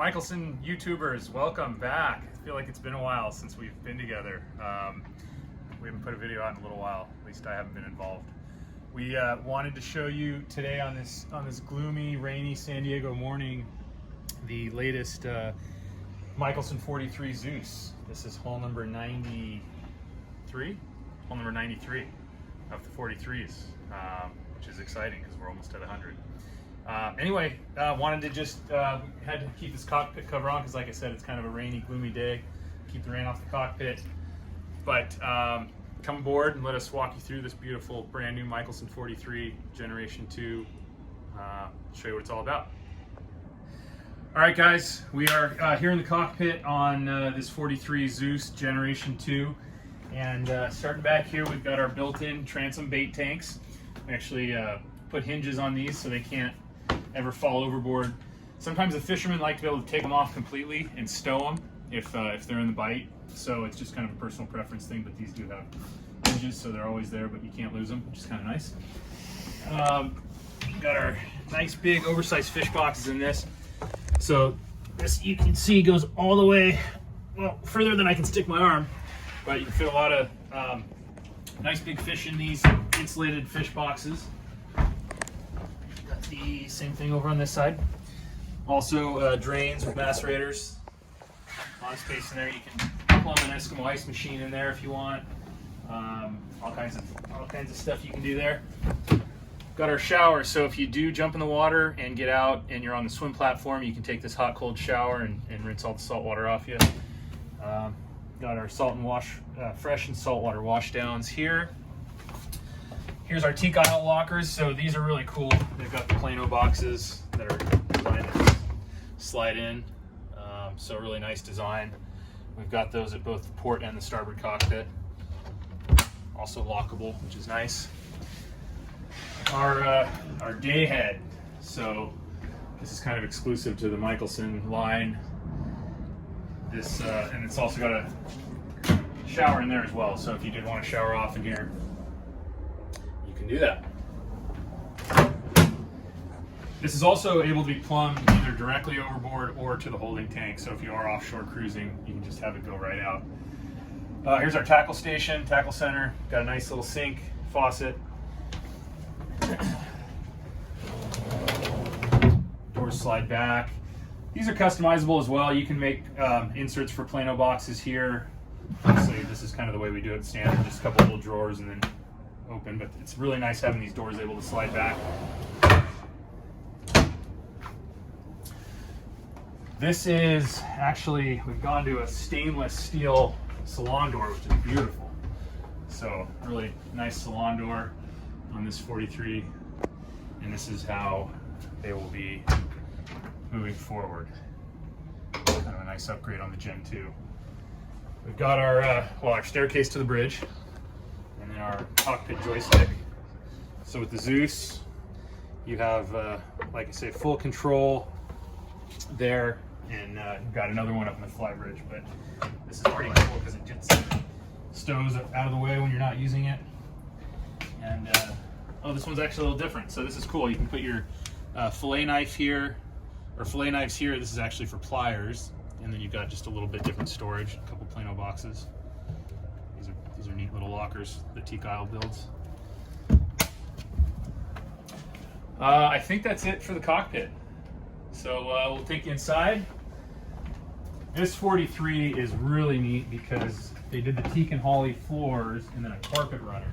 Mikelson YouTubers, welcome back. I feel like it's been a while since we've been together. We haven't put a video out in a little while, at least I haven't been involved. We wanted to show you today on this gloomy, rainy San Diego morning the latest Mikelson 43 Zeus. This is hull number 93? Hull number 93 of the 43s, which is exciting because we're almost at 100. Anyway, wanted to just, had to keep this cockpit cover on because like I said, it's kind of a rainy, gloomy day. Keep the rain off the cockpit. But come aboard and let us walk you through this beautiful brand new Mikelson 43 Generation 2. Show you what it's all about. All right guys, we are here in the cockpit on this 43 Zeus Generation 2. And starting back here, we've got our built-in transom bait tanks. We actually put hinges on these so they can't ever fall overboard. Sometimes the fishermen like to be able to take them off completely and stow them if they're in the bite. So it's just kind of a personal preference thing, but these do have hinges, so they're always there, but you can't lose them, which is kind of nice. Got our nice big oversized fish boxes in this. So this, you can see, goes all the way, well, further than I can stick my arm, but you can fit a lot of nice big fish in these insulated fish boxes. Got the same thing over on this side. Also drains with macerators. A lot of space in there. You can plumb an Eskimo ice machine in there if you want. All kinds of stuff you can do there. Got our shower, so if you do jump in the water and get out and you're on the swim platform, you can take this hot cold shower and rinse all the salt water off you. Got our salt and wash, fresh and saltwater wash downs here. Here's our teak aisle lockers. So these are really cool. They've got the Plano boxes that are designed to slide in. So really nice design. We've got those at both the port and the starboard cockpit. Also lockable, which is nice. Our day head. So this is kind of exclusive to the Mikelson line. This and it's also got a shower in there as well. So if you did want to shower off in here, you can do that. This is also able to be plumbed either directly overboard or to the holding tank. So if you are offshore cruising, you can just have it go right out. Here's our tackle station, tackle center. Got a nice little sink, faucet. Doors slide back. These are customizable as well. You can make inserts for Plano boxes here. Obviously, this is kind of the way we do it standard, just a couple little drawers and then open, but it's really nice having these doors able to slide back. This is actually, we've gone to a stainless steel salon door, which is beautiful. So really nice salon door on this 43, and this is how they will be moving forward. Kind of a nice upgrade on the Gen 2. We've got our staircase to the bridge, and then our cockpit joystick. So with the Zeus, you have, like I say, full control there, and you've got another one up in the Flybridge. But this is pretty cool because it just stows out of the way when you're not using it. And oh, this one's actually a little different. So this is cool. You can put your fillet knife here, or fillet knives here. This is actually for pliers, and then you've got just a little bit different storage. A couple Plano boxes. These are neat little lockers that teak aisle builds. I think that's it for the cockpit. So we'll take you inside. This 43 is really neat because they did the teak and holly floors and then a carpet runner.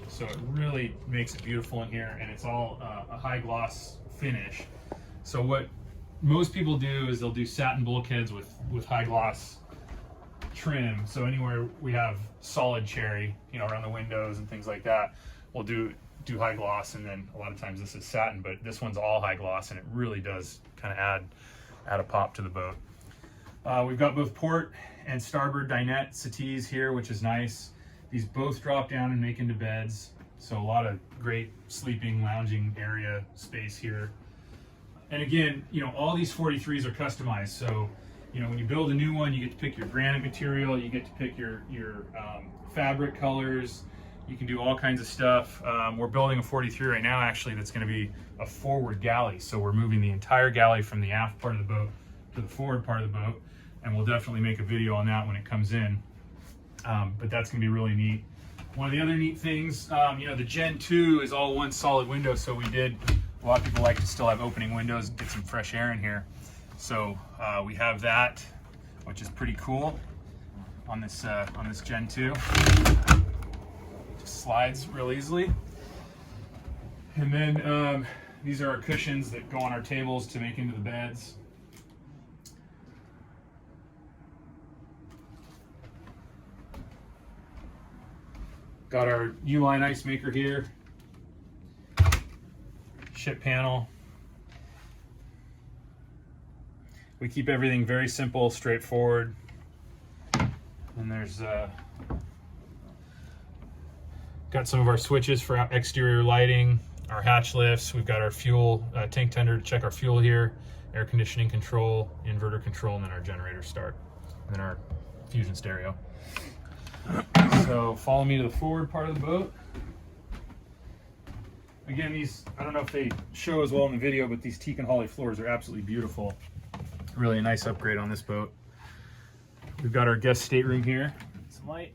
So it really makes it beautiful in here, and it's all a high gloss finish. So what most people do is they'll do satin bulkheads with high gloss trim. So anywhere we have solid cherry, you know, around the windows and things like that, we'll do high gloss, and then a lot of times this is satin, but this one's all high gloss, and it really does kind of add a pop to the boat. We've got both port and starboard dinette settees here, which is nice. These both drop down and make into beds, so a lot of great sleeping, lounging area space here. And again, you know, all these 43s are customized, so you know, when you build a new one, you get to pick your granite material, you get to pick your fabric colors. You can do all kinds of stuff. We're building a 43 right now, actually, that's going to be a forward galley. So we're moving the entire galley from the aft part of the boat to the forward part of the boat, and we'll definitely make a video on that when it comes in. But that's gonna be really neat. One of the other neat things, you know, the Gen 2 is all one solid window, so a lot of people like to still have opening windows and get some fresh air in here. So we have that, which is pretty cool on this Gen 2. Just slides real easily. And then these are our cushions that go on our tables to make into the beds. Got our U-line ice maker here. Ship panel. We keep everything very simple, straightforward. And there's got some of our switches for exterior lighting, our hatch lifts. We've got our fuel tank tender to check our fuel here, air conditioning control, inverter control, and then our generator start, and then our fusion stereo. So follow me to the forward part of the boat. Again, these, I don't know if they show as well in the video, but these teak and holly floors are absolutely beautiful. Really a nice upgrade on this boat. We've got our guest stateroom here. Some light.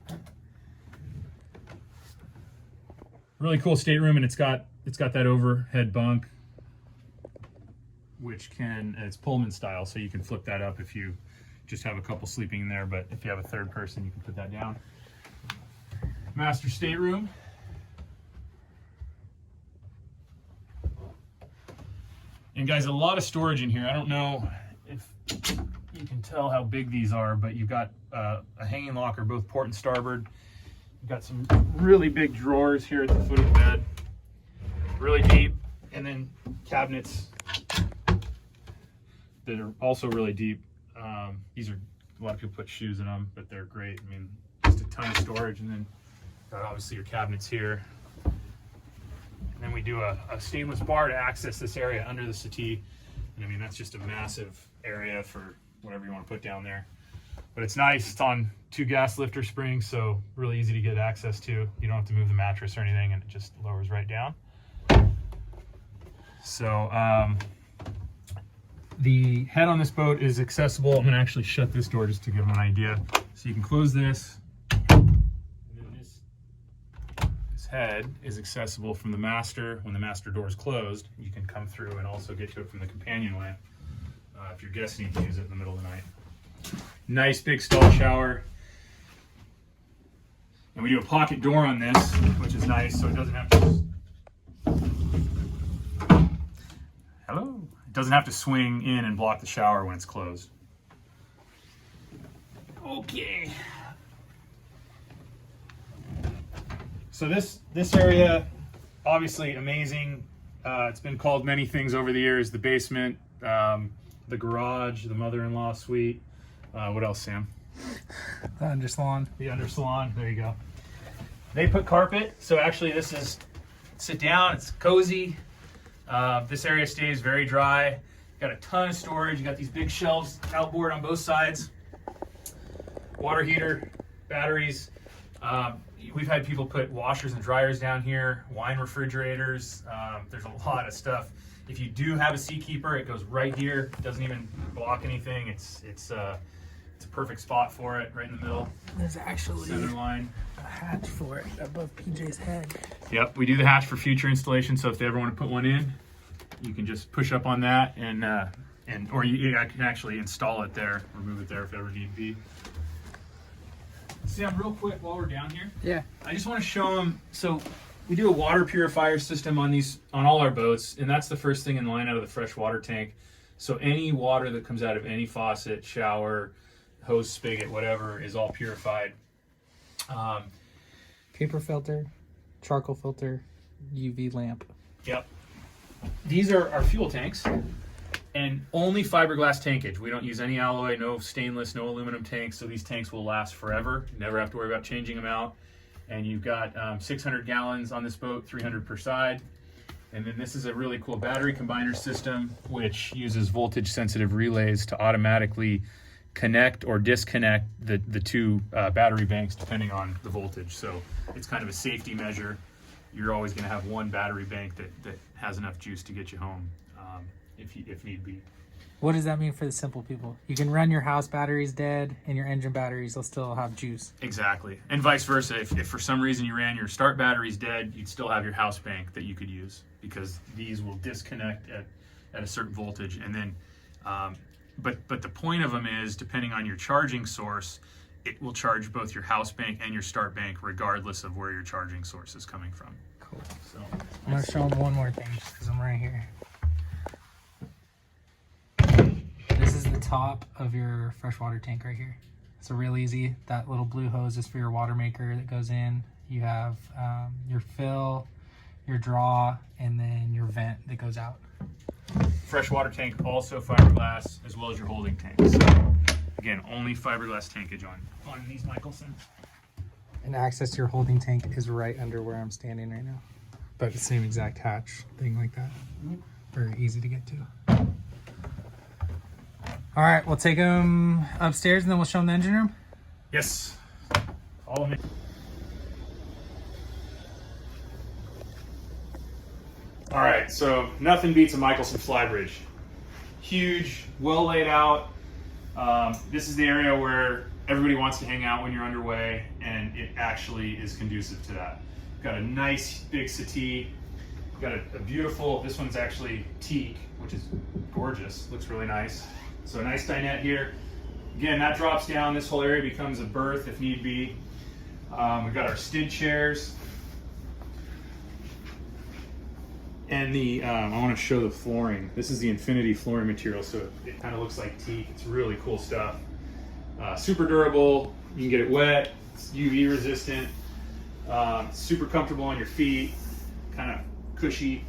Really cool stateroom, and it's got that overhead bunk, which it's Pullman style, so you can flip that up if you just have a couple sleeping in there, but if you have a third person, you can put that down. Master stateroom. And guys, a lot of storage in here. I don't know if you can tell how big these are, but you've got a hanging locker, both port and starboard. You've got some really big drawers here at the foot of the bed, really deep, and then cabinets that are also really deep. These are, a lot of people put shoes in them, but they're great. I mean, just a ton of storage, and then got obviously your cabinets here. And then we do a stainless bar to access this area under the settee. And I mean, that's just a massive area for whatever you want to put down there. But it's nice, it's on 2 gas lifter springs, so really easy to get access to. You don't have to move the mattress or anything, and it just lowers right down. So the head on this boat is accessible. I'm gonna actually shut this door just to give them an idea. So you can close this, and then this head is accessible from the master. When the master door is closed, you can come through and also get to it from the companionway if your guests need to use it in the middle of the night. Nice big stall shower. And we do a pocket door on this, which is nice, so it doesn't have to... Hello? It doesn't have to swing in and block the shower when it's closed. Okay. So this area, obviously amazing. It's been called many things over the years. The basement, the garage, the mother-in-law suite. What else, Sam? The Under-salon. The Under-salon, there you go. They put carpet, so actually this is, sit down, it's cozy. This area stays very dry. Got a ton of storage. You got these big shelves outboard on both sides. Water heater, batteries. We've had people put washers and dryers down here, wine refrigerators. There's a lot of stuff. If you do have a seakeeper, it goes right here. It doesn't even block anything. It's a perfect spot for it, right in the middle. There's actually center line. a hatch for it above PJ's head. Yep, we do the hatch for future installation. So if they ever want to put one in, you can just push up on that, or you can actually install it there, remove it there if ever need be. Sam, real quick while we're down here. Yeah. I just want to show them. So we do a water purifier system on all our boats, and that's the first thing in line out of the fresh water tank. So any water that comes out of any faucet, shower, hose, spigot, whatever, is all purified. Paper filter, charcoal filter, UV lamp. Yep. These are our fuel tanks, and only fiberglass tankage. We don't use any alloy, no stainless, no aluminum tanks, so these tanks will last forever. You never have to worry about changing them out. And you've got 600 gallons on this boat, 300 per side. And then this is a really cool battery combiner system, which uses voltage sensitive relays to automatically connect or disconnect the two battery banks depending on the voltage. So it's kind of a safety measure. You're always going to have one battery bank that has enough juice to get you home if need be. What does that mean for the simple people? You can run your house batteries dead and your engine batteries will still have juice. Exactly. And vice versa. If for some reason you ran your start batteries dead, you'd still have your house bank that you could use, because these will disconnect at a certain voltage. And then, but the point of them is, depending on your charging source, it will charge both your house bank and your start bank regardless of where your charging source is coming from. Cool. So I'm going to show them one more thing just because I'm right here. This is the top of your freshwater tank right here. So real easy. That little blue hose is for your water maker that goes in. You have your fill, your draw, and then your vent that goes out. freshwater tank, also fiberglass, as well as your holding tank. So again, only fiberglass tankage on these Mikelson. And access to your holding tank is right under where I'm standing right now. But the same exact hatch thing like that. Very easy to get to. All right, we'll take them upstairs and then we'll show them the engine room. Yes, follow me. All right, so nothing beats a Mikelson Flybridge. Huge, well laid out. This is the area where everybody wants to hang out when you're underway, and it actually is conducive to that. Got a nice big settee. Got a beautiful, this one's actually teak, which is gorgeous, looks really nice. So a nice dinette here. Again, that drops down, this whole area becomes a berth if need be. We've got our skid chairs. And I want to show the flooring. This is the Infinity flooring material, so it kind of looks like teak. It's really cool stuff. Super durable, you can get it wet, it's UV resistant, super comfortable on your feet, kind of cushy.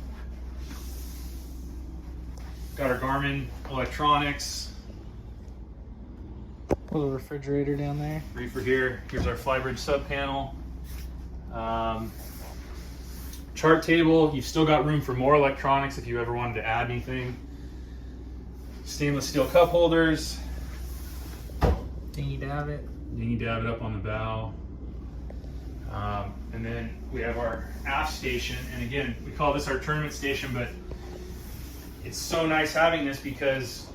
Got our Garmin electronics. Little refrigerator down there. Reefer here. Here's our Flybridge sub panel. Chart table. You've still got room for more electronics if you ever wanted to add anything. Stainless steel cup holders. Dingy davit. Dingy davit up on the bow. And then we have our aft station. And again, we call this our tournament station, but it's so nice having this because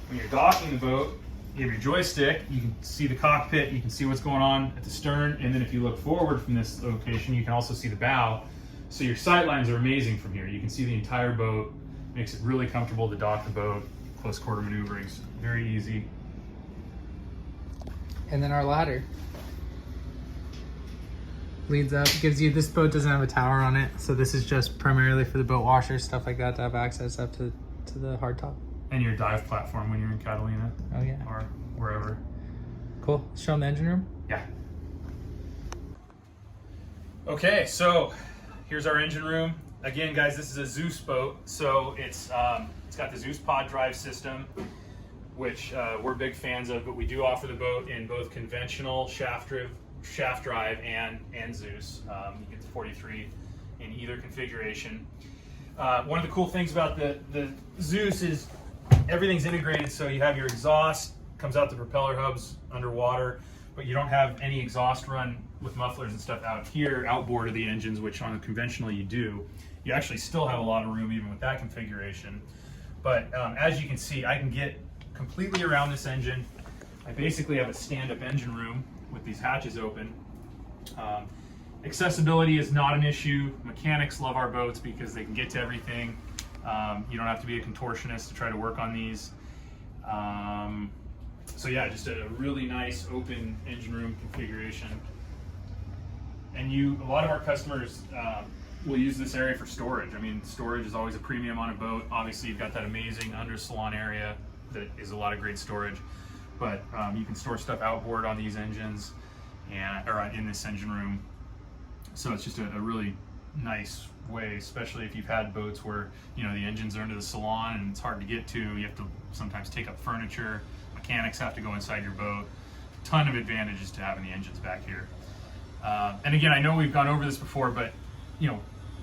when you're docking the boat, you have your joystick, you can see the cockpit, you can see what's going on at the stern, and then if you look forward from this location, you can also see the bow. So your sight lines are amazing from here. You can see the entire boat, makes it really comfortable to dock the boat, close quarter maneuverings, very easy. And then our ladder leads up, gives you, this boat doesn't have a tower on it, so this is just primarily for the boat washers, stuff like that, to have access up to the hardtop. And your dive platform when you're in Catalina. Oh yeah. Or wherever. Cool. Show them the engine room. Yeah. Okay, so here's our engine room. Again, guys, this is a Zeus boat, so it's got the Zeus pod drive system, which we're big fans of, but we do offer the boat in both conventional shaft drive and Zeus. You get the 43 in either configuration. One of the cool things about the Zeus is everything's integrated, so you have your exhaust, comes out the propeller hubs underwater, but you don't have any exhaust run with mufflers and stuff out here, outboard of the engines, which on a conventional you do. You actually still have a lot of room even with that configuration. But as you can see, I can get completely around this engine. I basically have a stand-up engine room with these hatches open. Accessibility is not an issue. Mechanics love our boats because they can get to everything. You don't have to be a contortionist to try to work on these. So yeah, just a really nice open engine room configuration. And a lot of our customers will use this area for storage. I mean, storage is always a premium on a boat. Obviously, you've got that amazing under-salon area that is a lot of great storage. But you can store stuff outboard on these engines or in this engine room. So it's just a really nice way, especially if you've had boats where the engines are into the salon and it's hard to get to. You have to sometimes take up furniture. Mechanics have to go inside your boat. Ton of advantages to having the engines back here. And again, I know we've gone over this before, but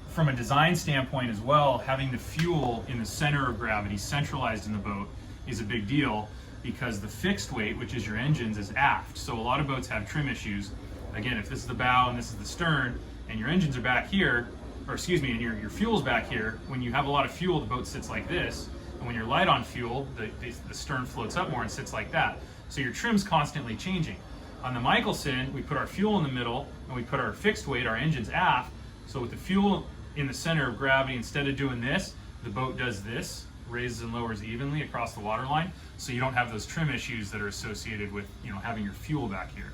from a design standpoint as well, having the fuel in the center of gravity centralized in the boat is a big deal because the fixed weight, which is your engines, is aft. So a lot of boats have trim issues. Again, if this is the bow and this is the stern and your engines are back here, or excuse me, and your fuel's back here, when you have a lot of fuel, the boat sits like this. And when you're light on fuel, the stern floats up more and sits like that. So your trim's constantly changing. On the Mikelson, we put our fuel in the middle and we put our fixed weight, our engines aft. So with the fuel in the center of gravity, instead of doing this, the boat does this, raises and lowers evenly across the waterline. So you don't have those trim issues that are associated with, you know, having your fuel back here.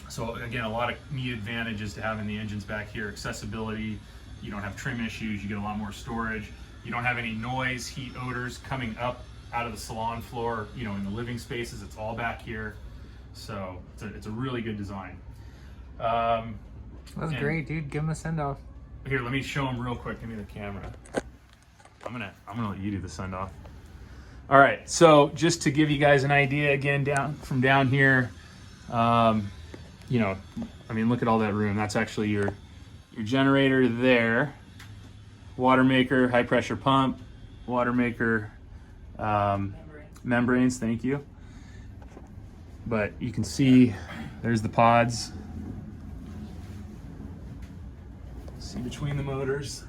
So again, a lot of neat advantages to having the engines back here. Accessibility, you don't have trim issues, you get a lot more storage. You don't have any noise, heat, odors coming up out of the salon floor, you know, in the living spaces. It's all back here. So it's a really good design. That's great, dude. Give him a send off. Here, let me show him real quick. Give me the camera. I'm gonna let you do the send off. All right, so just to give you guys an idea again, down here, you know, I mean, look at all that room. That's actually your generator there, water maker, high pressure pump, water maker, membranes, thank you. But you can see there's the pods. See between the motors.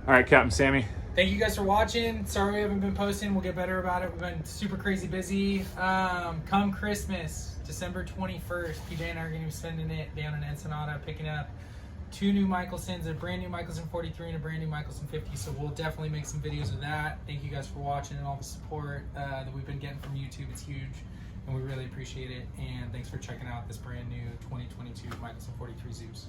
All right, Captain Sammy. Thank you guys for watching. Sorry we haven't been posting. We'll get better about it. We've been super crazy busy. Come Christmas, December 21st, PJ and I are going to be spending it down in Ensenada, picking up 2 new Mikelsons, a brand new Mikelson 43 and a brand new Mikelson 50. So we'll definitely make some videos of that. Thank you guys for watching and all the support that we've been getting from YouTube. It's huge and we really appreciate it. And thanks for checking out this brand new 2022 Mikelson 43 Zeus.